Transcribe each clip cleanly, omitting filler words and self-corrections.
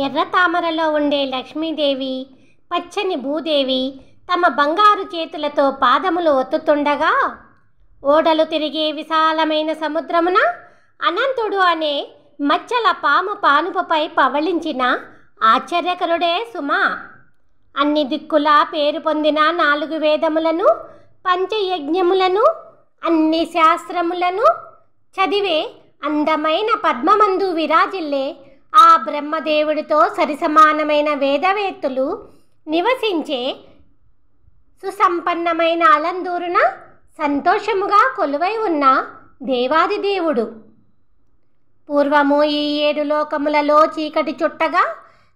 ఎర్ర తామరలో ఉండే లక్ష్మీదేవి, పచ్చని భూదేవి తమ బంగారు చేతులతో పాదములు ఒత్తుతుండగా, ఓడలు తిరిగే విశాలమైన సముద్రమున అనంతుడు అనే మచ్చల పాము పానుపుపై పవళించిన ఆశ్చర్యకరుడే సుమ. అన్ని దిక్కులా పేరు పొందిన 4 వేదములను, పంచయజ్ఞములను, అన్ని శాస్త్రములను చదివే అందమైన పద్మమందు విరాజిల్లే ఆ బ్రహ్మదేవుడితో సరిసమానమైన వేదవేత్తులు నివసించే సుసంపన్నమైన అలందూరున సంతోషముగా కొలువై ఉన్న దేవాది దేవుడు. పూర్వము ఈ 7 లోకములలో చీకటి చుట్టగా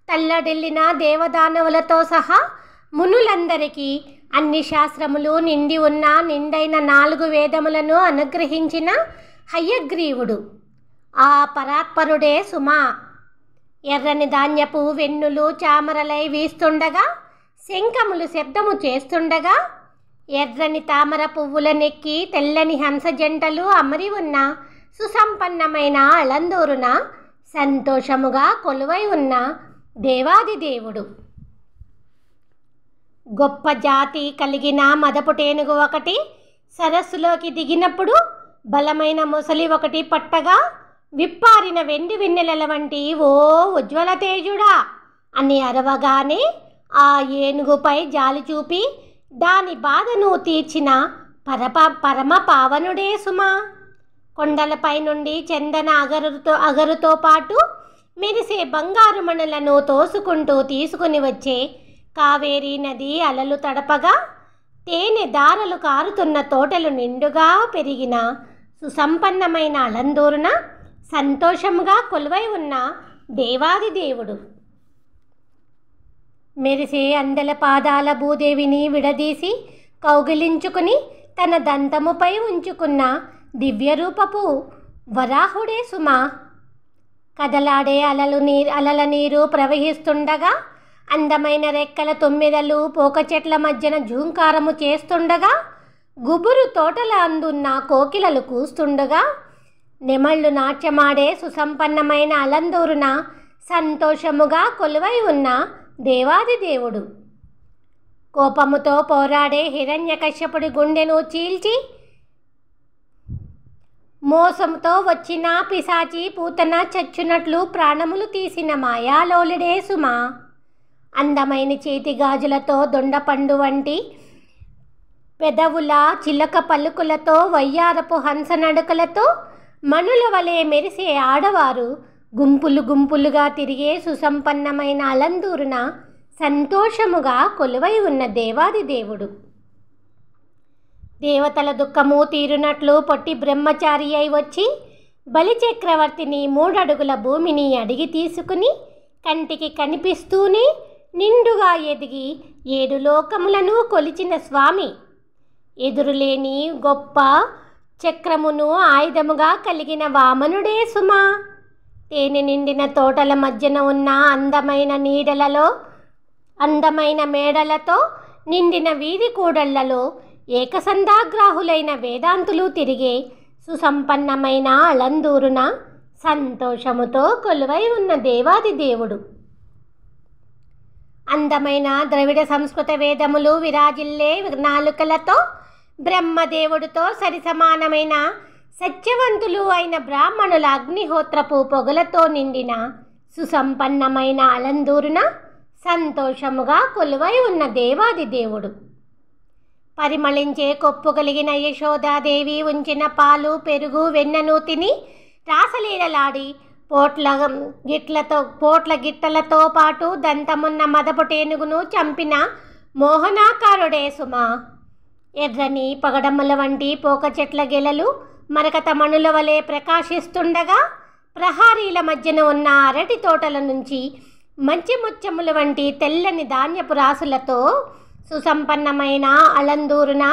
తల్లడిల్లిన దేవదానవులతో సహా మునులందరికీ అన్ని శాస్త్రములు నిండి ఉన్న నిండైన 4 వేదములను అనుగ్రహించిన హయగ్రీవుడు ఆ పరాత్పరుడే సుమ. ఎర్రని ధాన్యపు వెన్నులు చామరలై వీస్తుండగా, శంఖములు శబ్దము చేస్తుండగా, ఎర్రని తామర పువ్వులనెక్కి తెల్లని హంస జంటలు అమరి ఉన్న సుసంపన్నమైన అలందూరున సంతోషముగా కొలువై ఉన్న దేవాది దేవుడు. గొప్ప జాతి కలిగిన మదపుటేనుగు ఒకటి సరస్సులోకి దిగినప్పుడు బలమైన మొసలి ఒకటి పట్టగా, విప్పారిన వెండి వెన్నెలల వంటి ఓ ఉజ్వల తేజుడా అని అరవగానే ఆ ఏనుగుపై జాలి చూపి దాని బాధను తీర్చిన పరమ పావనుడే సుమ. కొండలపై నుండి చందన అగరుతో పాటు మెరిసే బంగారు మణులను తోసుకుంటూ తీసుకుని వచ్చే కావేరీ నది అలలు తడపగా, తేనె దారలు కారుతున్న తోటలు నిండుగా పెరిగిన సుసంపన్నమైన అలందూరున సంతోషముగా కొలువై ఉన్న దేవాది దేవుడు. మెరిసే అందెల పాదాల భూదేవిని విడదీసి కౌగిలించుకుని తన దంతముపై ఉంచుకున్న దివ్యరూపపు వరాహుడే సుమ. కదలాడే అలల నీరు ప్రవహిస్తుండగా, అందమైన రెక్కల తొమ్మిదలు పోక చెట్ల మధ్యన ఝూంకారము చేస్తుండగా, గుబురు తోటల అందున్న కోకిలలు కూస్తుండగా, నెమళ్ళు నాట్యమాడే సుసంపన్నమైన అలందూరున సంతోషముగా కొలువై ఉన్న దేవాది దేవుడు. కోపముతో పోరాడే హిరణ్యకశ్యపుడి గుండెను చీల్చి మోసంతో వచ్చిన పిశాచి పూతన చచ్చునట్లు ప్రాణములు తీసిన మాయాలోలుడే సుమ. అందమైన చేతి గాజులతో దొండపండు వంటి పెదవుల చిలక పలుకులతో వయ్యారపు హంస నడుకలతో మనుల వలె మెరిసే ఆడవారు గుంపులు గుంపులుగా తిరిగే సుసంపన్నమైన అలందూరున సంతోషముగా కొలువై ఉన్న దేవాది దేవుడు. దేవతల దుఃఖము తీరునట్లు పొట్టి బ్రహ్మచారి అయి వచ్చి బలిచక్రవర్తిని 3 అడుగుల భూమిని అడిగి తీసుకుని కంటికి కనిపిస్తూనే నిండుగా ఎదిగి 7 లోకములను కొలిచిన స్వామి. ఎదురులేని గొప్ప చక్రమును ఆయుధముగా కలిగిన వామనుడే సుమ. తేనె నిండిన తోటల మధ్యన ఉన్న అందమైన మేడలతో నిండిన వీధి కూడళ్లలో ఏకసంధాగ్రాహులైన వేదాంతులు తిరిగే సుసంపన్నమైన అలందూరున సంతోషముతో కొలువై ఉన్న దేవాది దేవుడు. అందమైన ద్రవిడ సంస్కృత వేదములు విరాజిల్లే నాలుకలతో బ్రహ్మదేవుడితో సరిసమానమైన సత్యవంతులు అయిన బ్రాహ్మణుల అగ్నిహోత్రపు పొగలతో నిండిన సుసంపన్నమైన అలందూరున సంతోషముగా కొలువై ఉన్న దేవాది దేవుడు. పరిమళించే కొప్పు కలిగిన యశోదాదేవి ఉంచిన పాలు పెరుగు వెన్నను తిని రాసలీలలాడి పోట్ల గిట్టలతో పాటు దంతమున్న మదపుటేనుగును చంపిన మోహనాకారుడే సుమ. ఎర్రని పగడమ్మల వంటి పోక చెట్ల గెలలు మరకత మణుల వలె ప్రకాశిస్తుండగా, ప్రహారీల మధ్యన ఉన్న అరటి తోటల నుంచి మంచి ముత్యముల వంటి తెల్లని ధాన్యపు రాసులతో సుసంపన్నమైన అలందూరున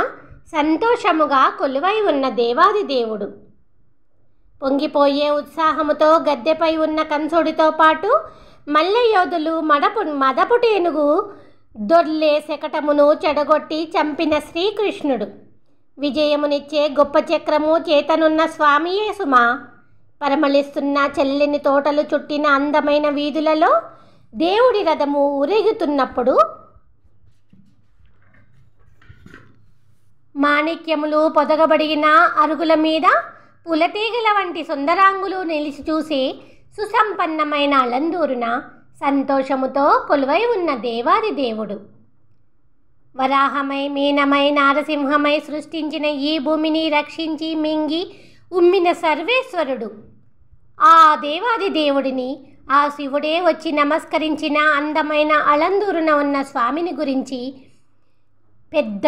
సంతోషముగా కొలువై ఉన్న దేవాది దేవుడు. పొంగిపోయే ఉత్సాహముతో గద్దెపై ఉన్న కంసుడితో పాటు మల్లయోధులు మదపుటేనుగు దొర్లే శకటమును చెడగొట్టి చంపిన శ్రీకృష్ణుడు. విజయమునిచ్చే గొప్ప చక్రము చేతనున్న స్వామియే సుమ. పరిమళిస్తున్న చెల్లిని తోటలు చుట్టిన అందమైన వీధులలో దేవుడి రథము ఊరేగుతున్నప్పుడు మాణిక్యములు పొదగబడిన అరుగుల మీద పులతీగల వంటి సుందరాంగులు నిలిచి చూసి సుసంపన్నమైన అలందూరున సంతోషముతో కొలువై ఉన్న దేవాది దేవుడు. వరాహమై, మీనమై, నారసింహమై సృష్టించిన ఈ భూమిని రక్షించి మింగి ఉమ్మిన సర్వేశ్వరుడు. ఆ దేవాది దేవుడిని, ఆ శివుడే వచ్చి నమస్కరించిన అందమైన అలందూరున ఉన్న స్వామిని గురించి పెద్ద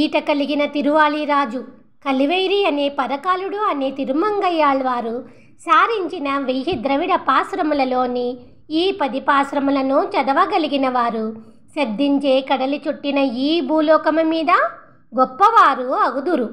ఈట కలిగిన తిరువాలిరాజు కలివైరి అనే పరకాలుడు అనే తిరుమంగయ్యాళ్వారు సారించిన 1000 ద్రవిడ పాశ్రములలోని ఈ 10 పాశ్రములను చదవగలిగిన వారు శబ్దించే కడలి చుట్టిన ఈ భూలోకము మీద గొప్పవారు అగుదురు.